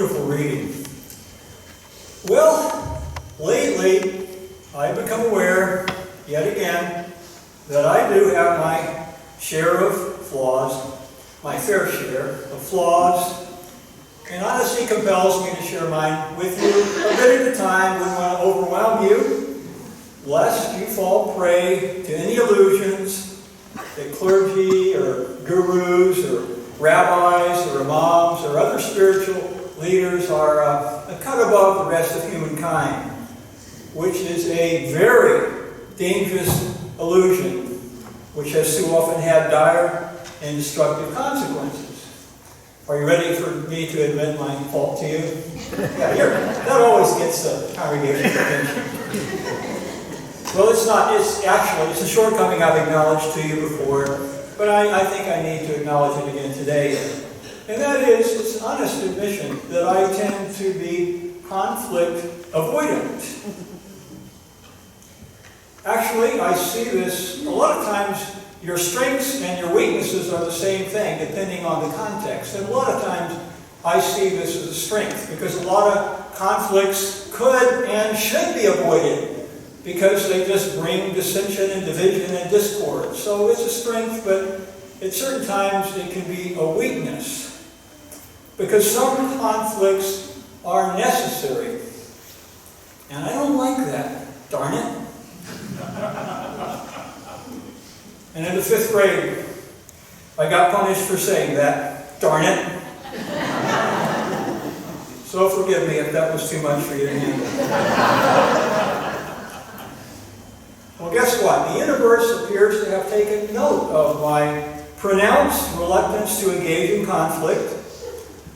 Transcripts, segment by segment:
wonderful reading. Well, lately, I've become aware, yet again, that I do have my share of flaws, my fair share of flaws, and honesty compels me to share mine with you a bit at a time. Wouldn't want to overwhelm you, lest you fall prey to any illusions that clergy or gurus or rabbis or imams or other spiritual leaders are a cut above the rest of humankind, which is a very dangerous illusion, which has too often had dire and destructive consequences. Are you ready for me to admit my fault to you? Yeah, that always gets the congregation's attention. Well, it's not. It's a shortcoming I've acknowledged to you before, but I think I need to acknowledge it again today. And that is, it's an honest admission that I tend to be conflict avoidant. Actually, I see this a lot of times. Your strengths and your weaknesses are the same thing, depending on the context. And a lot of times, I see this as a strength, because a lot of conflicts could and should be avoided, because they just bring dissension and division and discord. So it's a strength, but at certain times it can be a weakness, because some conflicts are necessary. And I don't like that, darn it. And in the 5th grade, I got punished for saying that, darn it. So forgive me if that was too much for you to handle. Well, guess what? The universe appears to have taken note of my pronounced reluctance to engage in conflict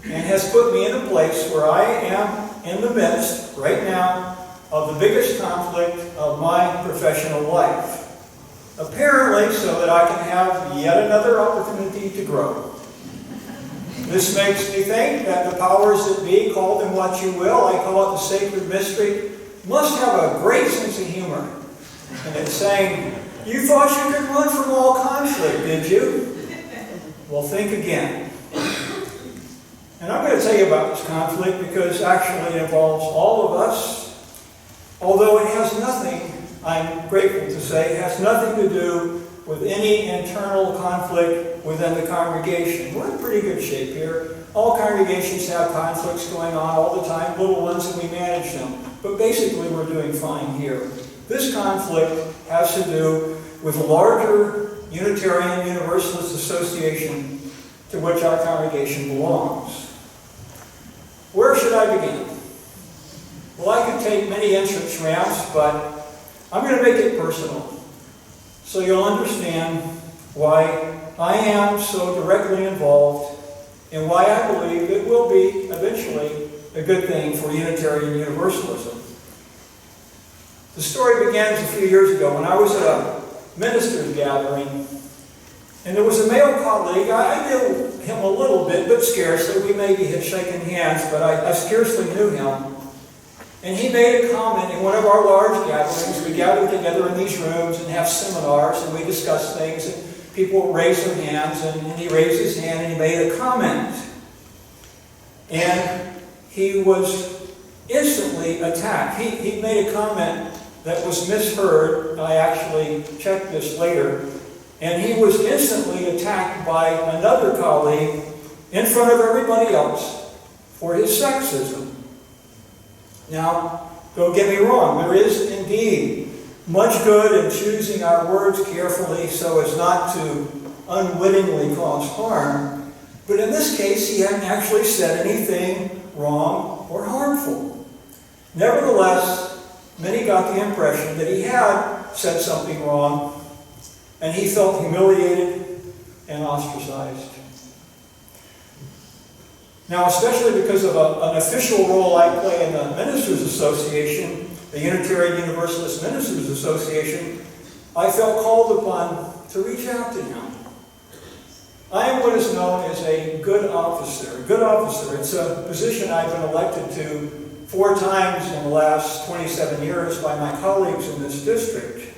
and has put me in a place where I am in the midst, right now, of the biggest conflict of my professional life. Apparently, so that I can have yet another opportunity to grow. This makes me think that the powers that be, call them what you will, I call it the sacred mystery, must have a great sense of humor. And it's saying, you thought you could run from all conflict, did you? Well, think again. And I'm going to tell you about this conflict because actually it involves all of us, although it has nothing, I'm grateful to say, it has nothing to do with any internal conflict within the congregation. We're in pretty good shape here. All congregations have conflicts going on all the time, little ones, and we manage them. But basically, we're doing fine here. This conflict has to do with a larger Unitarian Universalist association to which our congregation belongs. Where should I begin? Well, I could take many entrance ramps, but I'm going to make it personal, so you'll understand why I am so directly involved and why I believe it will be eventually a good thing for Unitarian Universalism. The story begins a few years ago when I was at a ministers' gathering, and there was a male colleague. I knew him a little bit, but scarcely. We maybe had shaken hands, but I scarcely knew him. And he made a comment in one of our large gatherings. We gather together in these rooms and have seminars, and we discuss things, and people raise their hands, and he raised his hand and he made a comment. And he was instantly attacked. He made a comment that was misheard. I actually checked this later. And he was instantly attacked by another colleague in front of everybody else for his sexism. Now, don't get me wrong, there is indeed much good in choosing our words carefully so as not to unwittingly cause harm. But in this case, he hadn't actually said anything wrong or harmful. Nevertheless, many got the impression that he had said something wrong, and he felt humiliated and ostracized. Now, especially because of an official role I play in the Ministers Association, the Unitarian Universalist Ministers Association, I felt called upon to reach out to him. I am what is known as a good officer. A good officer, it's a position I've been elected to 4 times in the last 27 years by my colleagues in this district.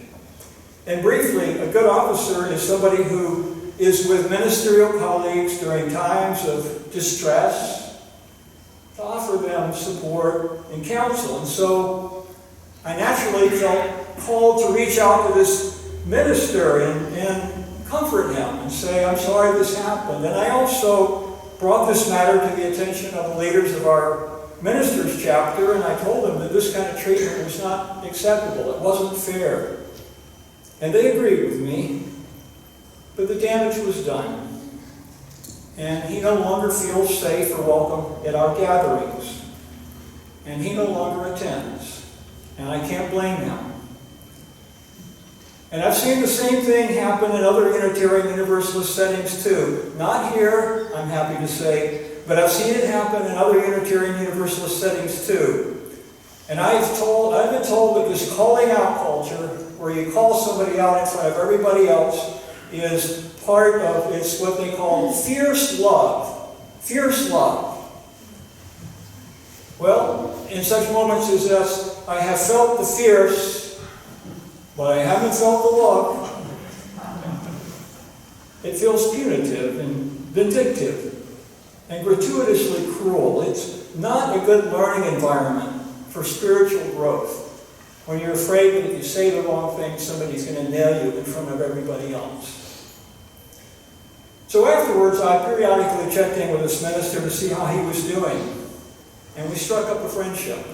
And briefly, a good officer is somebody who is with ministerial colleagues during times of distress, to offer them support and counsel. And so I naturally felt called to reach out to this minister and comfort him and say, I'm sorry this happened. And I also brought this matter to the attention of the leaders of our ministers chapter, and I told them that this kind of treatment was not acceptable. It wasn't fair. And they agreed with me, but the damage was done. And he no longer feels safe or welcome at our gatherings. And he no longer attends. And I can't blame him. And I've seen the same thing happen in other Unitarian Universalist settings too. Not here, I'm happy to say, but I've seen it happen in other Unitarian Universalist settings too. And I've been told that this calling out culture, where you call somebody out in front of everybody else, is part of, it's what they call fierce love. Fierce love. Well, in such moments as this, I have felt the fierce, but I haven't felt the love. It feels punitive and vindictive and gratuitously cruel. It's not a good learning environment for spiritual growth when you're afraid that if you say the wrong thing, somebody's going to nail you in front of everybody else. So afterwards, I periodically checked in with this minister to see how he was doing. And we struck up a friendship.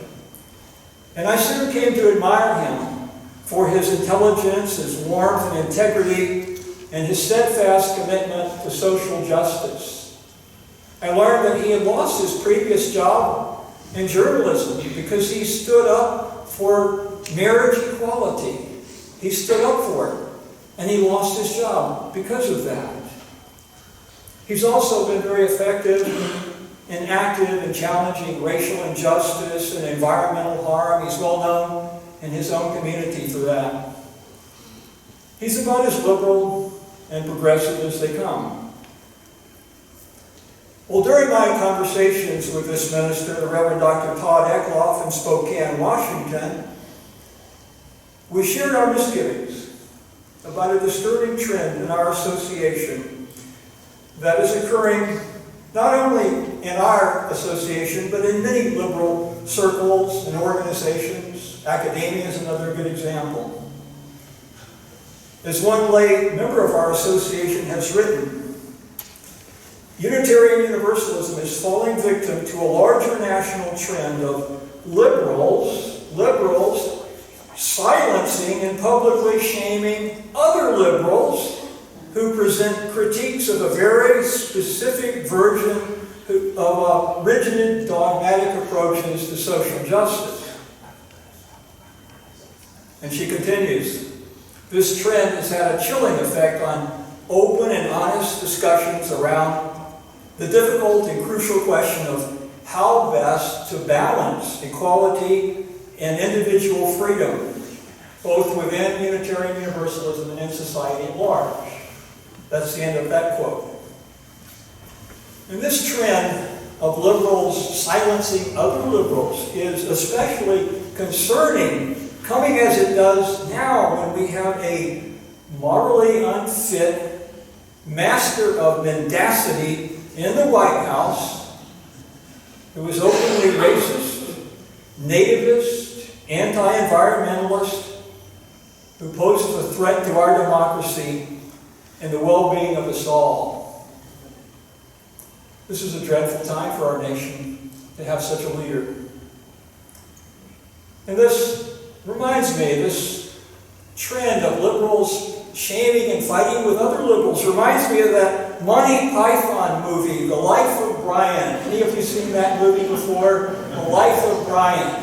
And I soon came to admire him for his intelligence, his warmth and integrity, and his steadfast commitment to social justice. I learned that he had lost his previous job in journalism because he stood up for marriage equality. He stood up for it. And he lost his job because of that. He's also been very effective and active in challenging racial injustice and environmental harm. He's well known in his own community for that. He's about as liberal and progressive as they come. Well, during my conversations with this minister, the Reverend Dr. Todd Eckloff in Spokane, Washington, we shared our misgivings about a disturbing trend in our association that is occurring not only in our association, but in many liberal circles and organizations. Academia is another good example. As one lay member of our association has written, Unitarian Universalism is falling victim to a larger national trend of liberals silencing and publicly shaming other liberals who present critiques of a very specific version of rigid, dogmatic approaches to social justice. And she continues, this trend has had a chilling effect on open and honest discussions around the difficult and crucial question of how best to balance equality and individual freedom, both within Unitarian Universalism and in society at large. That's the end of that quote. And this trend of liberals silencing other liberals is especially concerning, coming as it does now when we have a morally unfit master of mendacity in the White House who is openly racist, nativist, anti-environmentalist, who poses a threat to our democracy and the well-being of us all. This is a dreadful time for our nation to have such a leader. And this reminds me, this trend of liberals shaming and fighting with other liberals reminds me of that Monty Python movie, The Life of Brian. Any of you seen that movie before? The Life of Brian.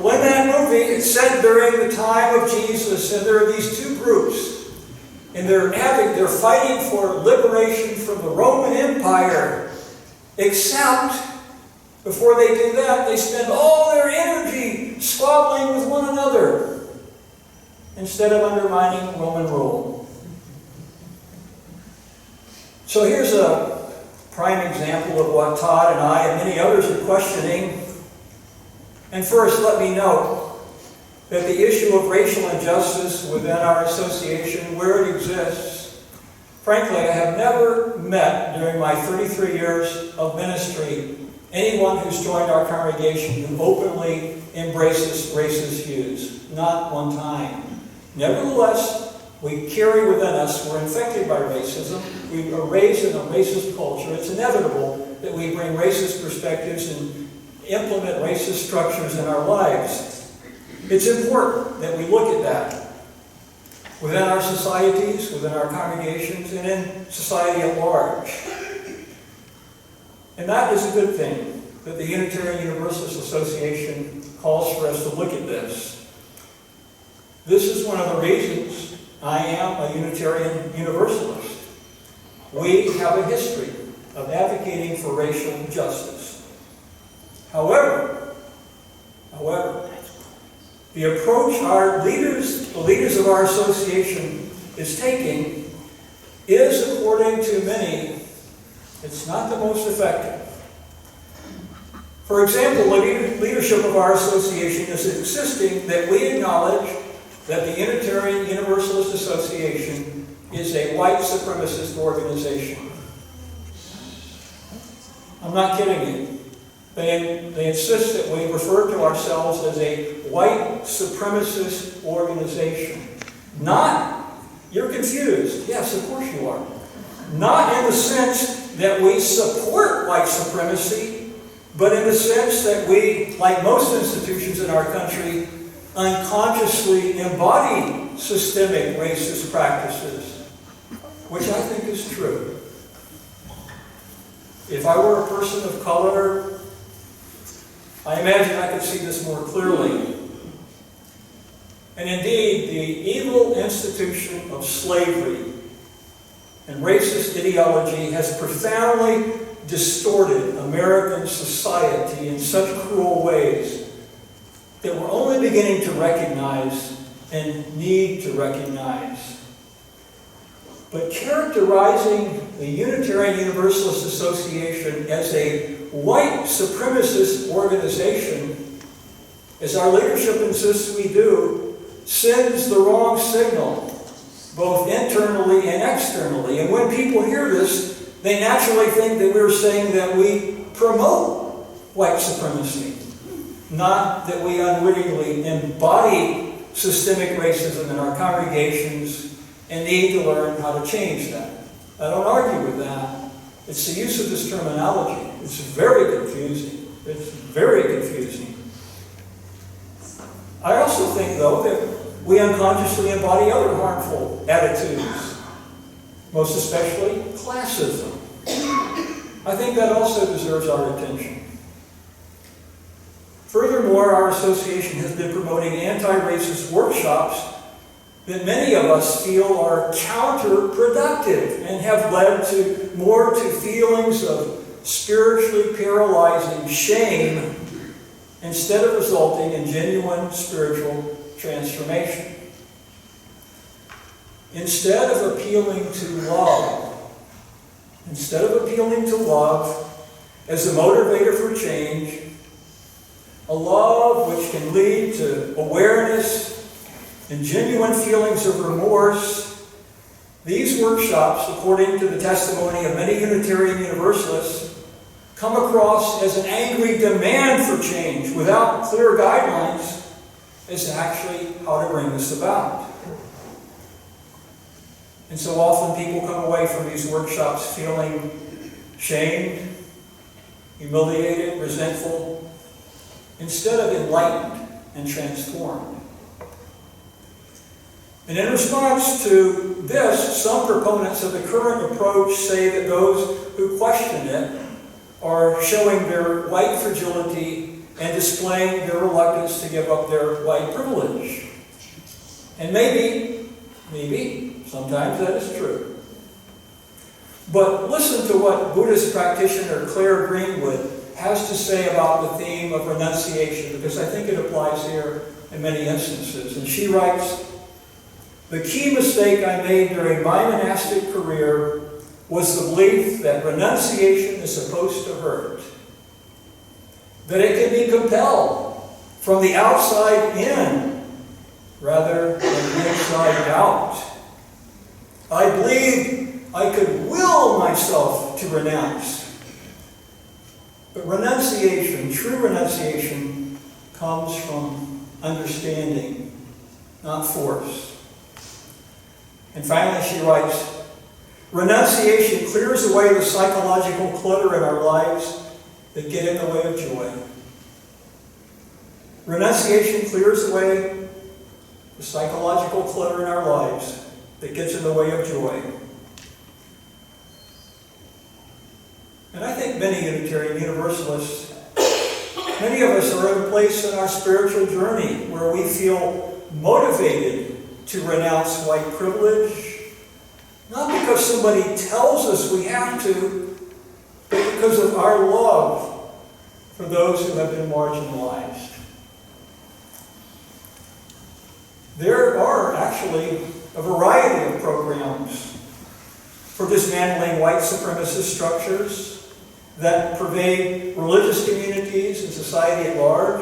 Well, in that movie, it's set during the time of Jesus, and there are these two groups. And they're fighting for liberation from the Roman Empire. Except, before they do that, they spend all their energy squabbling with one another instead of undermining Roman rule. So here's a prime example of what Todd and I and many others are questioning. And first, let me note that the issue of racial injustice within our association, where it exists, frankly, I have never met during my 33 years of ministry anyone who's joined our congregation who openly embraces racist views. Not one time. Nevertheless, we carry within us, we're infected by racism. We are raised in a racist culture. It's inevitable that we bring racist perspectives and implement racist structures in our lives. It's important that we look at that within our societies, within our congregations, and in society at large. And that is a good thing, that the Unitarian Universalist Association calls for us to look at this. This is one of the reasons I am a Unitarian Universalist. We have a history of advocating for racial justice. However, the approach the leaders of our association is taking is, according to many, it's not the most effective. For example, the leadership of our association is insisting that we acknowledge that the Unitarian Universalist Association is a white supremacist organization. I'm not kidding you. They insist that we refer to ourselves as a white supremacist organization. Not, you're confused. Yes, of course you are. Not in the sense that we support white supremacy, but in the sense that we, like most institutions in our country, unconsciously embody systemic racist practices, which I think is true. If I were a person of color, I imagine I could see this more clearly. And indeed, the evil institution of slavery and racist ideology has profoundly distorted American society in such cruel ways that we're only beginning to recognize and need to recognize. But characterizing the Unitarian Universalist Association as a white supremacist organization, as our leadership insists we do, sends the wrong signal, both internally and externally. And when people hear this, they naturally think that we're saying that we promote white supremacy, not that we unwittingly embody systemic racism in our congregations and need to learn how to change that. I don't argue with that. It's the use of this terminology. It's very confusing. It's very confusing. I also think, though, that we unconsciously embody other harmful attitudes, most especially classism. I think that also deserves our attention. Furthermore, our association has been promoting anti-racist workshops that many of us feel are counterproductive and have led to more to feelings of spiritually paralyzing shame instead of resulting in genuine spiritual transformation. Instead of appealing to love as a motivator for change, a love which can lead to awareness and genuine feelings of remorse, these workshops, according to the testimony of many Unitarian Universalists, come across as an angry demand for change without clear guidelines as to actually how to bring this about. And so often people come away from these workshops feeling shamed, humiliated, resentful, instead of enlightened and transformed. And in response to this, some proponents of the current approach say that those who question it are showing their white fragility and displaying their reluctance to give up their white privilege. And maybe, sometimes that is true. But listen to what Buddhist practitioner Claire Greenwood has to say about the theme of renunciation, because I think it applies here in many instances. And she writes, "The key mistake I made during my monastic career was the belief that renunciation is supposed to hurt, that it can be compelled from the outside in rather than the inside out. I believed I could will myself to renounce. But renunciation, true renunciation, comes from understanding, not force. And finally she writes, renunciation clears away the psychological clutter in our lives that get in the way of joy. Renunciation clears away the psychological clutter in our lives that gets in the way of joy. And I think many Unitarian Universalists, many of us are in a place in our spiritual journey where we feel motivated to renounce white privilege, not because somebody tells us we have to, but because of our love for those who have been marginalized. There are actually a variety of programs for dismantling white supremacist structures that pervade religious communities and society at large.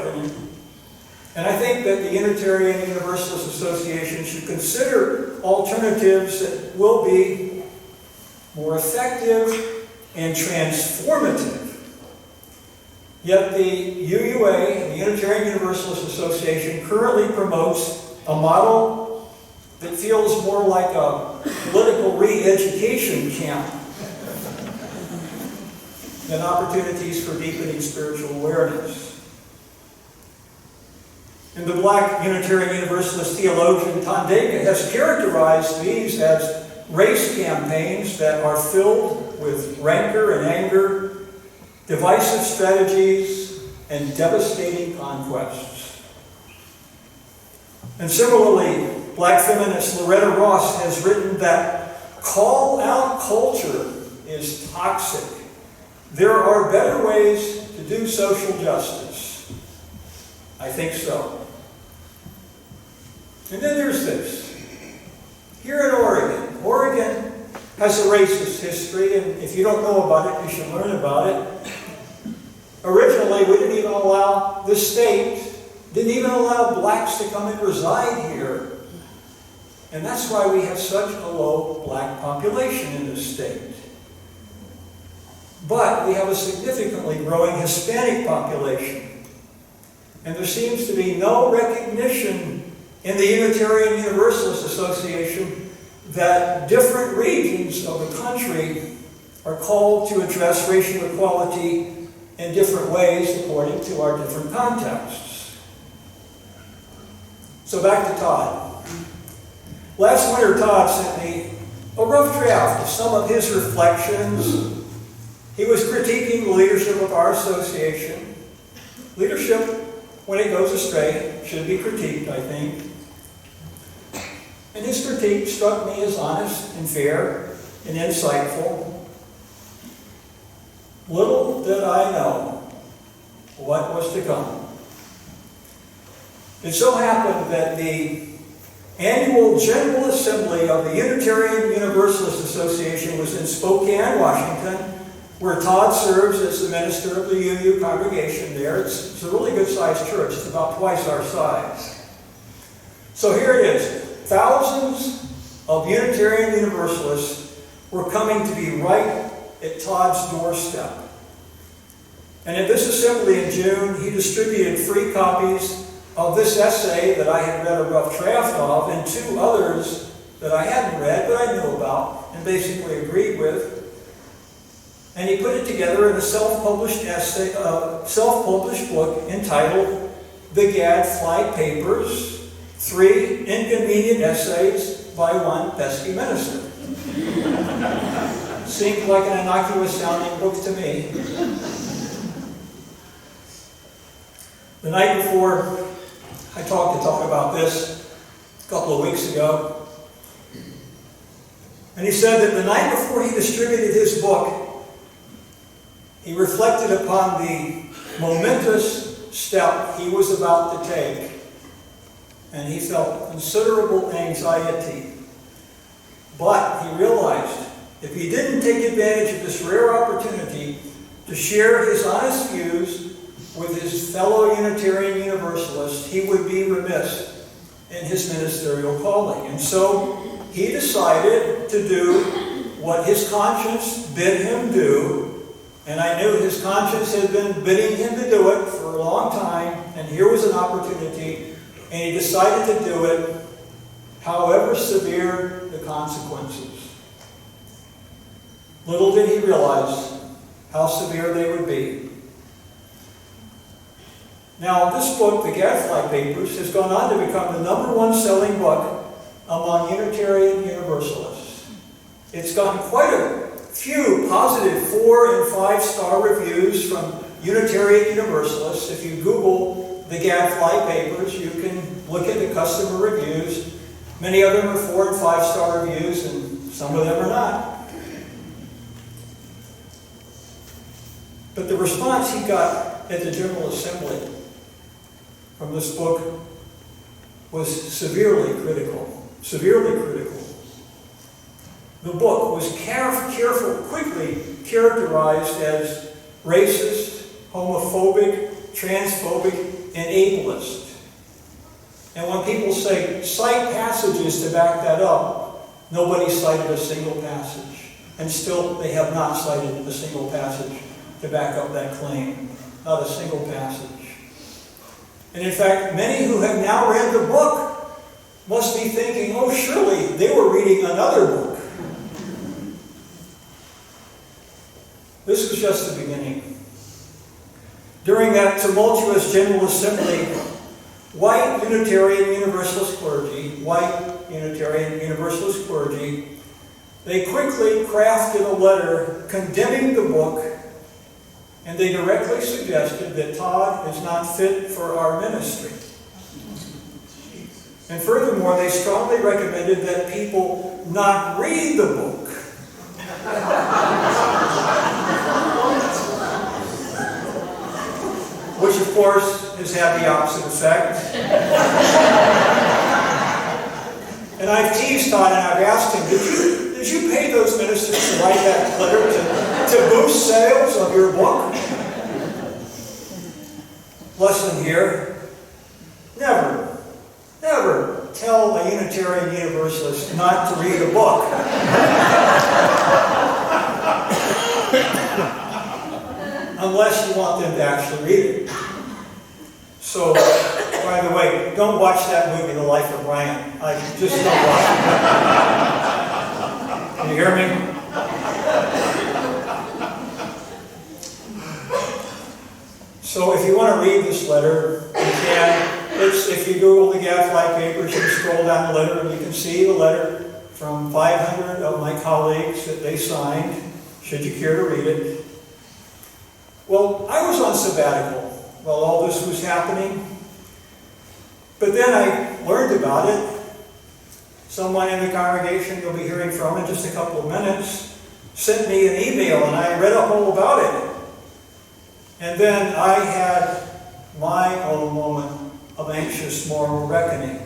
And I think that the Unitarian Universalist Association should consider alternatives that will be more effective and transformative. Yet the UUA, the Unitarian Universalist Association, currently promotes a model that feels more like a political re-education camp than opportunities for deepening spiritual awareness. And the Black Unitarian Universalist theologian Tandeka has characterized these as race campaigns that are filled with rancor and anger, divisive strategies, and devastating conquests. And similarly, Black feminist Loretta Ross has written that call-out culture is toxic. There are better ways to do social justice. I think so. And then there's this. Here in Oregon, Oregon has a racist history, and if you don't know about it, you should learn about it. Originally, we didn't even allow, this state didn't even allow blacks to come and reside here. And that's why we have such a low black population in this state. But we have a significantly growing Hispanic population. And there seems to be no recognition in the Unitarian Universalist Association that different regions of the country are called to address racial equality in different ways according to our different contexts. So back to Todd. Last winter, Todd sent me a rough draft of some of his reflections. He was critiquing the leadership of our association. Leadership, when it goes astray, should be critiqued, I think. And his critique struck me as honest and fair and insightful. Little did I know what was to come. It so happened that the annual General Assembly of the Unitarian Universalist Association was in Spokane, Washington, where Todd serves as the minister of the UU congregation there. It's a really good-sized church. It's about twice our size. So here it is. Thousands of Unitarian Universalists were coming to be right at Todd's doorstep. And at this assembly in June, he distributed free copies of this essay that I had read a rough draft of, and two others that I hadn't read, but I knew about and basically agreed with. And he put it together in a self-published essay, self-published book entitled The Gadfly Papers, 3 Inconvenient Essays by One Pesky Minister. Seemed like an innocuous sounding book to me. The night before I talked to Todd about this a couple of weeks ago, and he said that the night before he distributed his book, he reflected upon the momentous step he was about to take, and he felt considerable anxiety. But he realized if he didn't take advantage of this rare opportunity to share his honest views with his fellow Unitarian Universalists, he would be remiss in his ministerial calling. And so he decided to do what his conscience bid him do, And I knew his conscience had been bidding him to do it for a long time, and here was an opportunity, and he decided to do it, however severe the consequences. Little did he realize how severe they would be. Now, this book, The Gadfly Papers, has gone on to become the #1 selling book among Unitarian Universalists. It's gotten quite a few positive 4- and 5-star reviews from Unitarian Universalists. If you Google The Gadfly Papers, you can look at the customer reviews. Many of them are 4- and 5-star reviews, and some of them are not. But the response he got at the General Assembly from this book was severely critical. Severely critical. The book was quickly characterized as racist, homophobic, transphobic, and ableist. And when people say, cite passages to back that up, nobody cited a single passage. And still, they have not cited a single passage to back up that claim. Not a single passage. And in fact, many who have now read the book must be thinking, oh, surely they were reading another book. This was just the beginning. During that tumultuous General Assembly, white Unitarian Universalist clergy, they quickly crafted a letter condemning the book, and they directly suggested that Todd is not fit for our ministry. And furthermore, they strongly recommended that people not read the book. Which, of course, has had the opposite effect. And I've teased Todd and I've asked him, did you pay those ministers to write that letter to boost sales of your book? Lesson here, never tell a Unitarian Universalist not to read a book. Unless you want them to actually read it. So, by the way, don't watch that movie, The Life of Brian. Just don't watch it. Can you hear me? So if you want to read this letter, you can. If you Google the Gadfly Papers, you can scroll down the letter and you can see the letter from 500 of my colleagues that they signed, should you care to read it. Well, I was on sabbatical while all this was happening. But then I learned about it. Someone in the congregation you'll be hearing from in just a couple of minutes sent me an email, and I read up all about it. And then I had my own moment of anxious moral reckoning.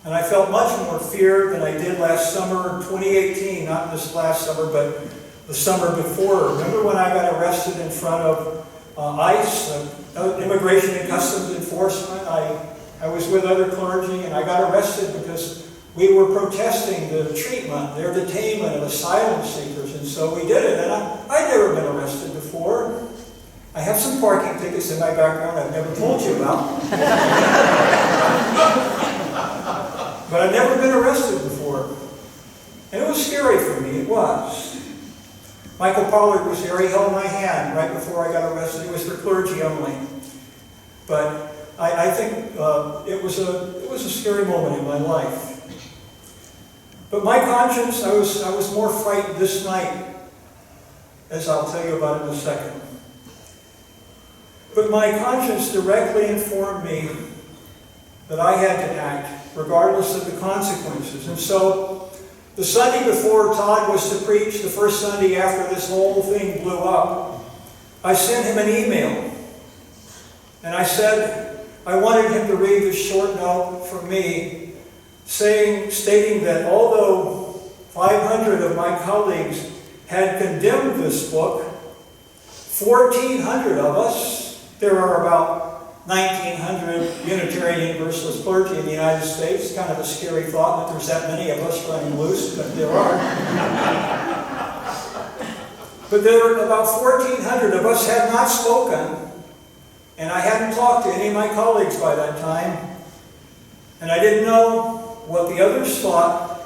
And I felt much more fear than I did last summer, 2018, not this last summer, but the summer before. Remember when I got arrested in front of ICE, Immigration and Customs Enforcement? I was with other clergy, and I got arrested because we were protesting the treatment, their detainment of asylum seekers, and so we did it. And I'd never been arrested before. I have some parking tickets in my background I've never told you about. But I've never been arrested before. And it was scary for me, it was. Michael Pollard was there, he held my hand right before I got arrested. It was for clergy only. But I think it was a scary moment in my life. But my conscience, I was more frightened this night, as I'll tell you about in a second. But my conscience directly informed me that I had to act, regardless of the consequences. And so, the Sunday before Todd was to preach, the first Sunday after this whole thing blew up, I sent him an email. And I said I wanted him to read this short note from me, stating that although 500 of my colleagues had condemned this book, 1,400 of us, there are about 1,900 Unitarian Universalist clergy in the United States. Kind of a scary thought that there's that many of us running loose, but there are. But there were about 1,400 of us had not spoken, and I hadn't talked to any of my colleagues by that time, and I didn't know what the others thought,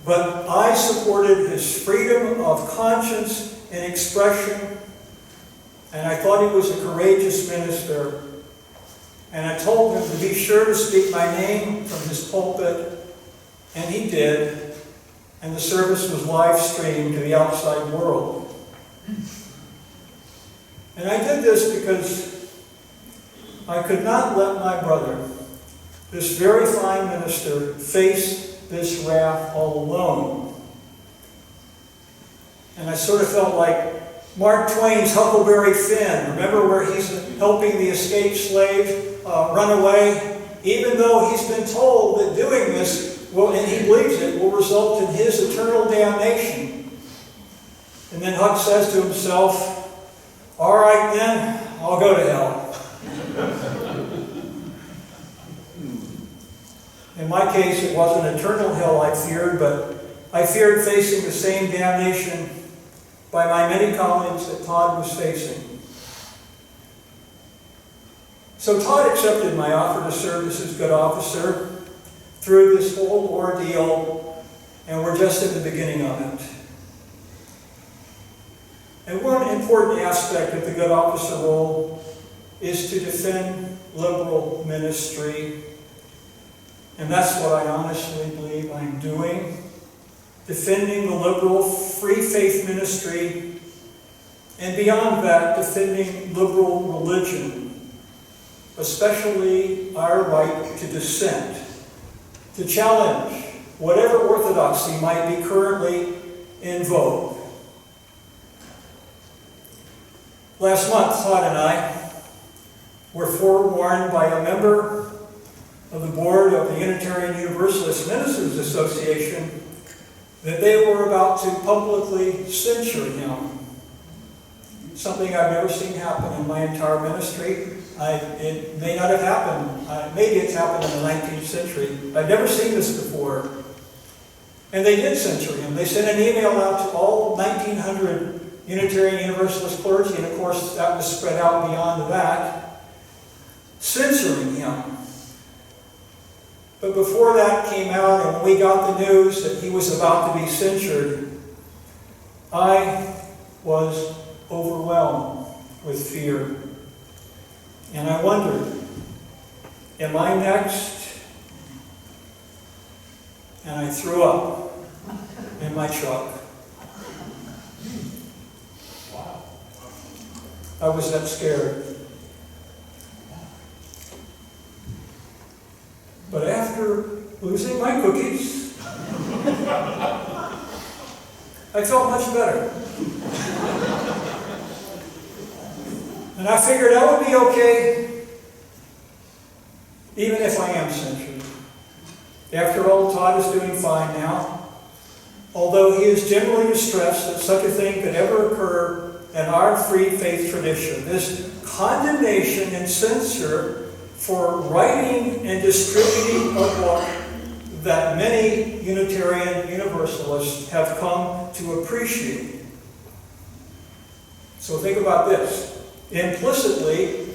but I supported his freedom of conscience and expression, and I thought he was a courageous minister. And I told him to be sure to speak my name from his pulpit, and he did, and the service was live streamed to the outside world. And I did this because I could not let my brother, this very fine minister, face this wrath all alone. And I sort of felt like Mark Twain's Huckleberry Finn. Remember where he's helping the escaped slave run away? Even though he's been told that doing this, and he believes it, will result in his eternal damnation. And then Huck says to himself, all right then, I'll go to hell. In my case, it wasn't eternal hell I feared, but I feared facing the same damnation by my many colleagues that Todd was facing. So Todd accepted my offer to serve as his good officer through this whole ordeal, and we're just at the beginning of it. And one important aspect of the good officer role is to defend liberal ministry. And that's what I honestly believe I'm doing. Defending the liberal free faith ministry. And beyond that, defending liberal religion. Especially our right to dissent. To challenge whatever orthodoxy might be currently in vogue. Last month, Todd and I were forewarned by a member of the board of the Unitarian Universalist Ministers Association that they were about to publicly censure him. Something I've never seen happen in my entire ministry. It may not have happened. Maybe it's happened in the 19th century. I've never seen this before. And they did censure him. They sent an email out to all 1,900 Unitarian Universalist clergy, and of course that was spread out beyond that, censoring him. But before that came out, and when we got the news that he was about to be censured, I was overwhelmed with fear. And I wondered, am I next? And I threw up in my truck. I was that scared. But after losing my cookies, I felt much better. And I figured I would be okay, even if I am censored. After all, Todd is doing fine now, although he is generally distressed that such a thing could ever occur in our free faith tradition. This condemnation and censure for writing and distributing a book that many Unitarian Universalists have come to appreciate. So think about this. Implicitly,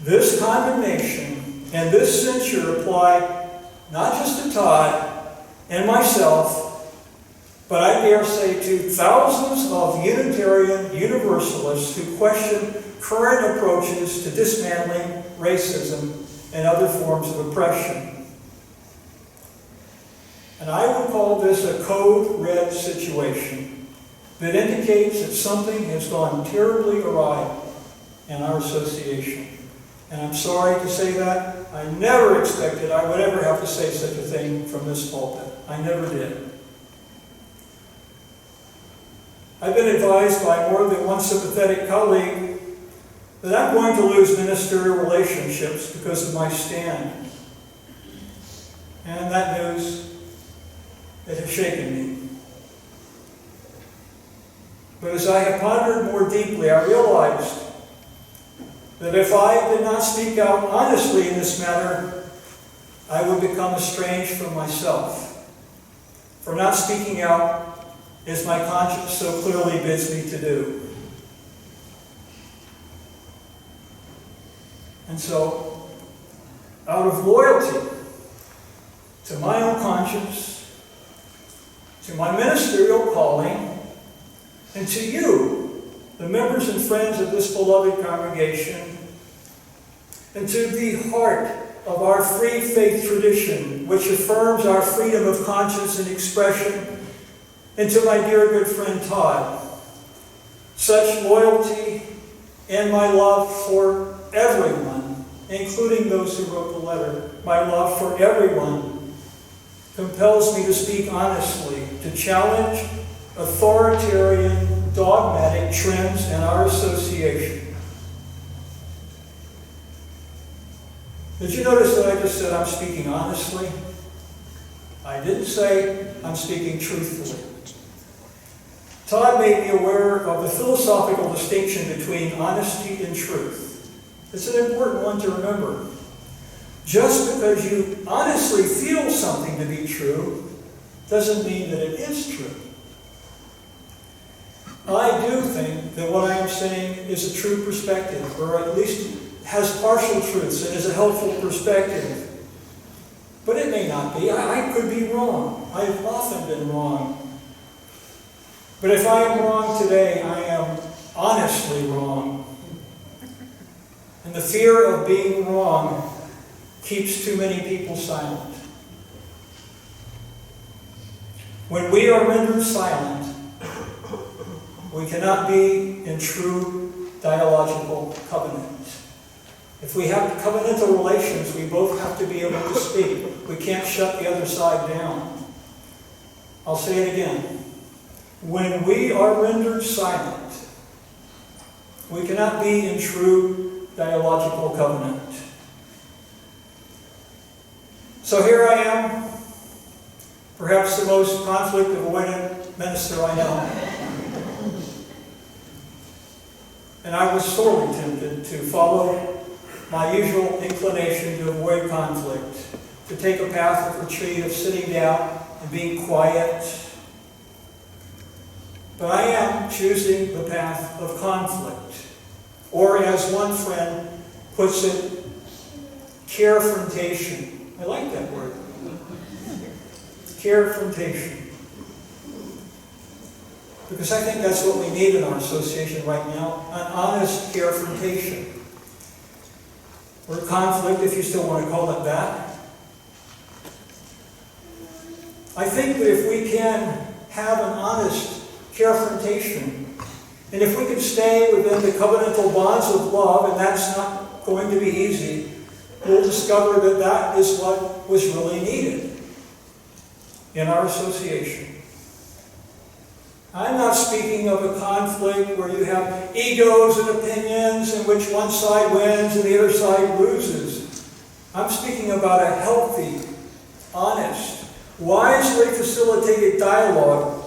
this condemnation and this censure apply not just to Todd and myself, but I dare say to thousands of Unitarian Universalists who question current approaches to dismantling racism and other forms of oppression. And I would call this a code red situation that indicates that something has gone terribly awry in our association. And I'm sorry to say that. I never expected I would ever have to say such a thing from this pulpit. I never did. I've been advised by more than one sympathetic colleague that I'm going to lose ministerial relationships because of my stand. And that news, it has shaken me. But as I have pondered more deeply, I realized that if I did not speak out honestly in this matter, I would become estranged from myself. For not speaking out as my conscience so clearly bids me to do. And so, out of loyalty to my own conscience, to my ministerial calling, and to you, the members and friends of this beloved congregation, and to the heart of our free faith tradition, which affirms our freedom of conscience and expression, and to my dear good friend Todd, such loyalty and my love for everyone, including those who wrote the letter, my love for everyone compels me to speak honestly, to challenge authoritarian, dogmatic trends in our association. Did you notice that I just said I'm speaking honestly? I didn't say I'm speaking truthfully. Todd made me aware of the philosophical distinction between honesty and truth. It's an important one to remember. Just because you honestly feel something to be true doesn't mean that it is true. I do think that what I am saying is a true perspective, or at least has partial truths and is a helpful perspective. But it may not be. I could be wrong. I have often been wrong. But if I am wrong today, I am honestly wrong. And the fear of being wrong keeps too many people silent. When we are rendered silent, we cannot be in true dialogical covenant. If we have covenantal relations, we both have to be able to speak. We can't shut the other side down. I'll say it again. When we are rendered silent, we cannot be in true dialogical covenant. So here I am, perhaps the most conflict-avoidant minister I know. And I was sorely tempted to follow my usual inclination to avoid conflict, to take a path of retreat, of sitting down and being quiet. But I am choosing the path of conflict, or as one friend puts it, carefrontation. I like that word. Carefrontation. Because I think that's what we need in our association right now, an honest carefrontation. Or conflict, if you still want to call it that. I think that if we can have an honest carefrontation, and if we can stay within the covenantal bonds of love, and that's not going to be easy, we'll discover that that is what was really needed in our association. I'm not speaking of a conflict where you have egos and opinions in which one side wins and the other side loses. I'm speaking about a healthy, honest, wisely facilitated dialogue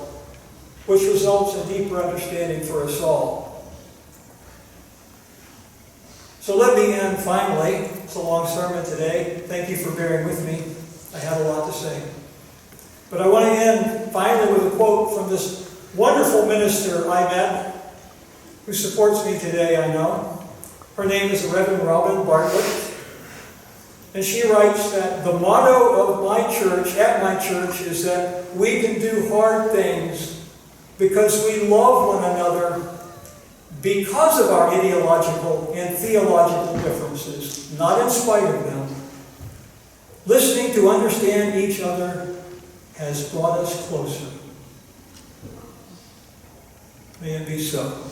which results in deeper understanding for us all. So let me end finally. It's a long sermon today. Thank you for bearing with me. I had a lot to say. But I want to end finally with a quote from this wonderful minister I met, who supports me today, I know. Her name is Reverend Robin Bartlett. And she writes that the motto of my church, at my church, is that we can do hard things because we love one another because of our ideological and theological differences, not in spite of them. Listening to understand each other has brought us closer. May it be so.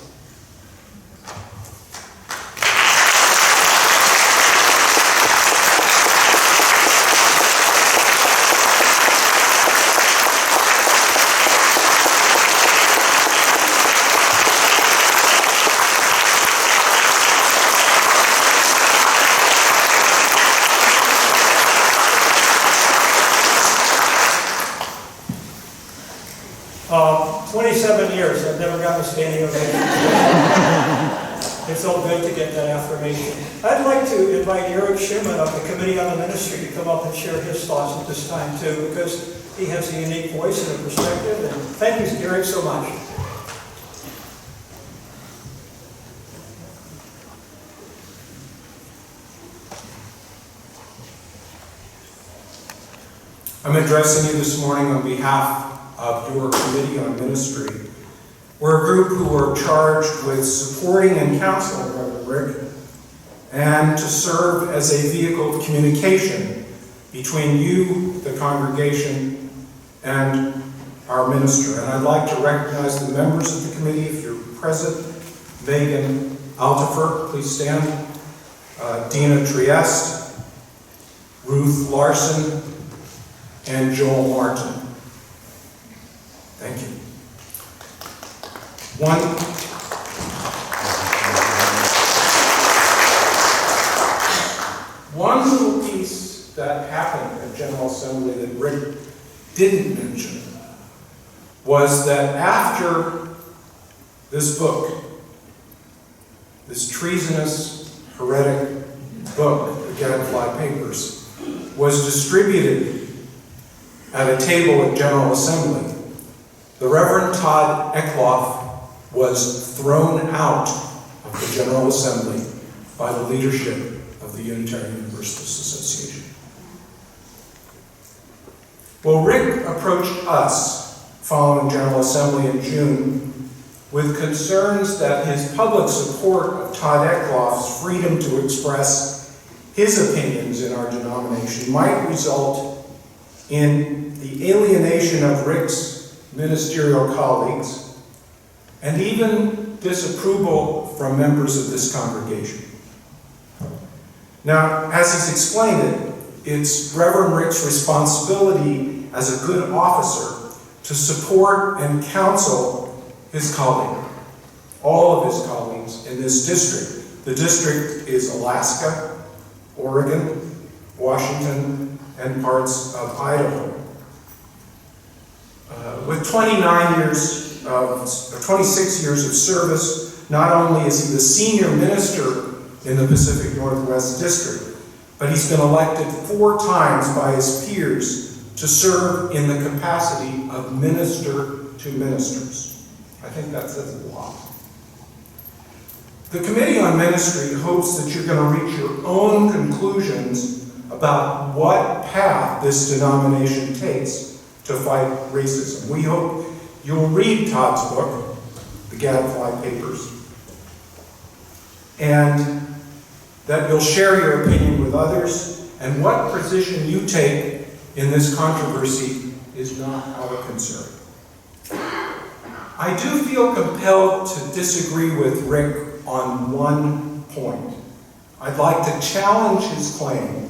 Years. I've never gotten a standing ovation. It felt good to get that affirmation. I'd like to invite Eric Schumann of the Committee on the Ministry to come up and share his thoughts at this time too, because He has a unique voice and a perspective, and thank you, Eric, so much. I'm addressing you this morning on behalf of your Committee on Ministry. We're a group who are charged with supporting and counseling Reverend Rick, and to serve as a vehicle of communication between you, the congregation, and our minister. And I'd like to recognize the members of the committee. If you're present, Megan Altifer, please stand. Dina Trieste, Ruth Larson, and Joel Martin. Thank you. One little piece that happened at General Assembly that Rick didn't mention was that after this book, this treasonous, heretic book, the Gadfly Papers, was distributed at a table at General Assembly, the Reverend Todd Eckloff was thrown out of the General Assembly by the leadership of the Unitarian Universalist Association. Well, Rick approached us following General Assembly in June with concerns that his public support of Todd Eckloff's freedom to express his opinions in our denomination might result in the alienation of Rick's ministerial colleagues and even disapproval from members of this congregation. Now, as he's explained it, it's Reverend Rick's responsibility as a good officer to support and counsel his colleague, all of his colleagues in this district. The district is Alaska, Oregon, Washington, and parts of Idaho. With 26 years of service, not only is he the senior minister in the Pacific Northwest District, but he's been elected 4 times by his peers to serve in the capacity of minister to ministers. I think that says a lot. The Committee on Ministry hopes that you're going to reach your own conclusions about what path this denomination takes to fight racism. We hope you'll read Todd's book, The Gadfly Papers, and that you'll share your opinion with others, and what position you take in this controversy is not our concern. I do feel compelled to disagree with Rick on one point. I'd like to challenge his claim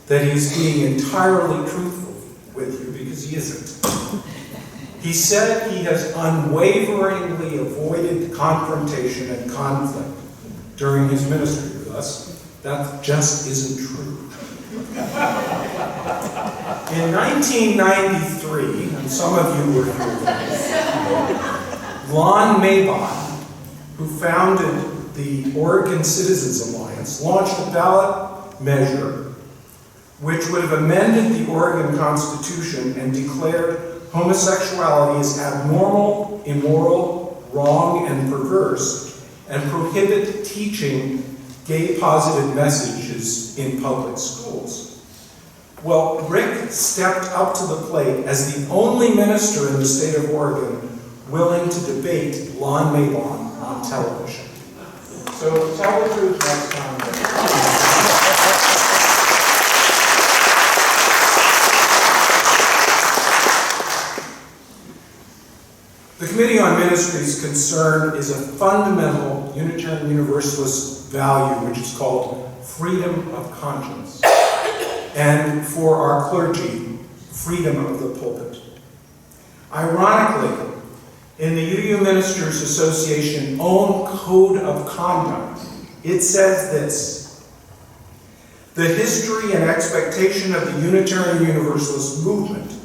that he's being entirely truthful with you, because he isn't. He said he has unwaveringly avoided confrontation and conflict during his ministry with us. That just isn't true. In 1993, and some of you were here then, Lon Mabon, who founded the Oregon Citizens Alliance, launched a ballot measure which would have amended the Oregon Constitution and declared homosexuality as abnormal, immoral, wrong, and perverse, and prohibit teaching gay-positive messages in public schools. Well, Rick stepped up to the plate as the only minister in the state of Oregon willing to debate Lon Mabon on television. So tell the truth next time. The Committee on Ministry's concern is a fundamental Unitarian Universalist value, which is called freedom of conscience, and for our clergy, freedom of the pulpit. Ironically, in the UU Ministers Association own code of conduct, it says this: the history and expectation of the Unitarian Universalist movement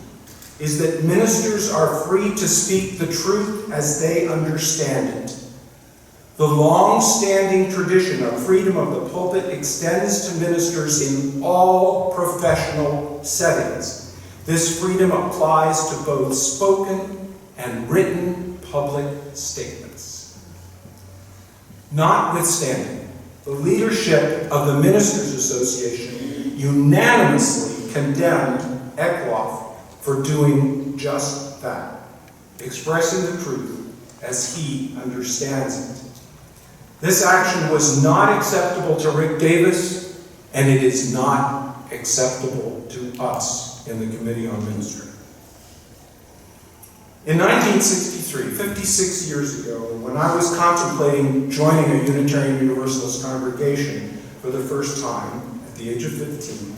is that ministers are free to speak the truth as they understand it. The long-standing tradition of freedom of the pulpit extends to ministers in all professional settings. This freedom applies to both spoken and written public statements. Notwithstanding, the leadership of the Ministers Association unanimously condemned Eckloff for doing just that, expressing the truth as he understands it. This action was not acceptable to Rick Davis, and it is not acceptable to us in the Committee on Ministry. In 1963, 56 years ago, when I was contemplating joining a Unitarian Universalist congregation for the first time at the age of 15,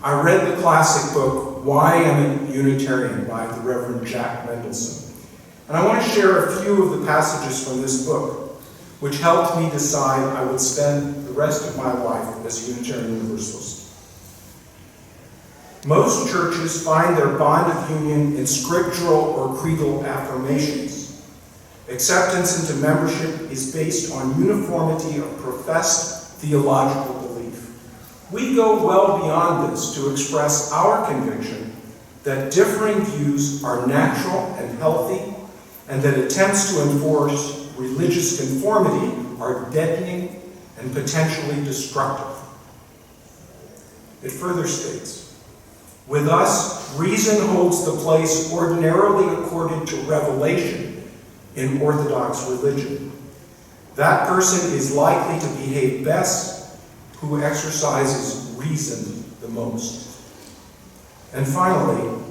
I read the classic book, Why Am I Unitarian, by the Reverend Jack Mendelson. And I want to share a few of the passages from this book, which helped me decide I would spend the rest of my life as a Unitarian Universalist. Most churches find their bond of union in scriptural or creedal affirmations. Acceptance into membership is based on uniformity of professed theological belief. We go well beyond this to express our conviction that differing views are natural and healthy, and that attempts to enforce religious conformity are deadening and potentially destructive. It further states, with us, reason holds the place ordinarily accorded to revelation in Orthodox religion. That person is likely to behave best who exercises reason the most. And finally,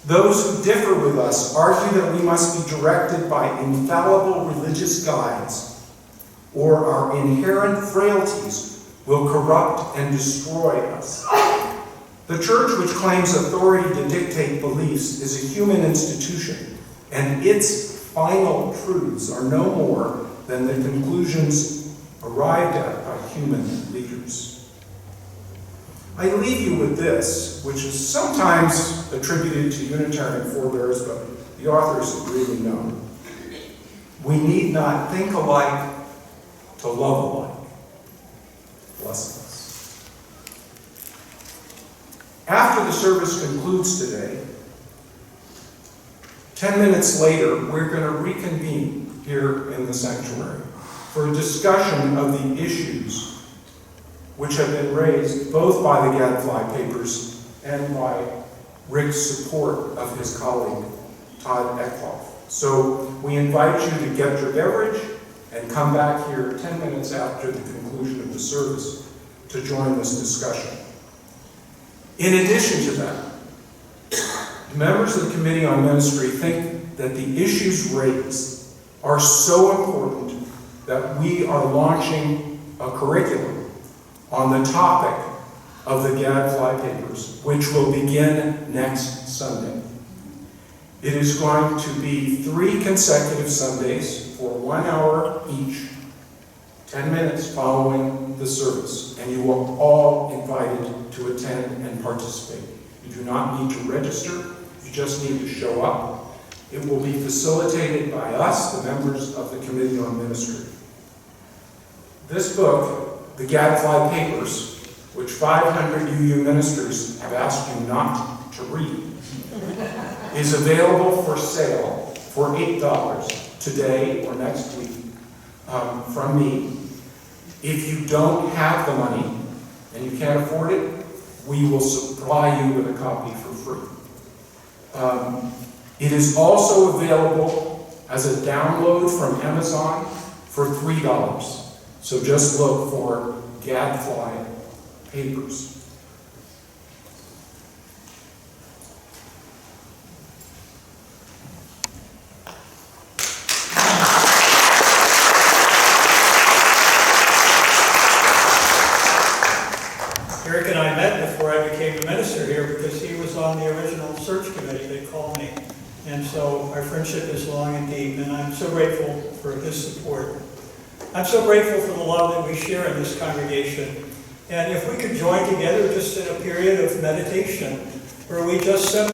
those who differ with us argue that we must be directed by infallible religious guides, or our inherent frailties will corrupt and destroy us. The church, which claims authority to dictate beliefs, is a human institution, and its final truths are no more than the conclusions arrived at by human leaders. I leave you with this, which is sometimes attributed to Unitarian forebears, but the authors have really known. We need not think alike to love alike. Blessings. After the service concludes today, 10 minutes later, we're going to reconvene here in the sanctuary for a discussion of the issues which have been raised both by the Gadfly Papers and by Rick's support of his colleague, Todd Eckloff. So we invite you to get your beverage and come back here 10 minutes after the conclusion of the service to join this discussion. In addition to that, members of the Committee on Ministry think that the issues raised are so important that we are launching a curriculum on the topic of the Gadfly Papers, which will begin next Sunday. It is going to be 3 consecutive Sundays for 1 hour each, 10 minutes following the service, and you are all invited to attend and participate. You do not need to register, you just need to show up. It will be facilitated by us, the members of the Committee on Ministry. This book, The Gadfly Papers, which 500 UU ministers have asked you not to read, is available for sale for $8 today or next week from me. If you don't have the money and you can't afford it, we will supply you with a copy for free. It is also available as a download from Amazon for $3. So just look for Gadfly Papers. Eric and I met before I became a minister here because he was on the original search committee, they called me. And so our friendship is long and deep, and I'm so grateful for his support. I'm so grateful for the love that we share in this congregation. And if we could join together just in a period of meditation where we just simply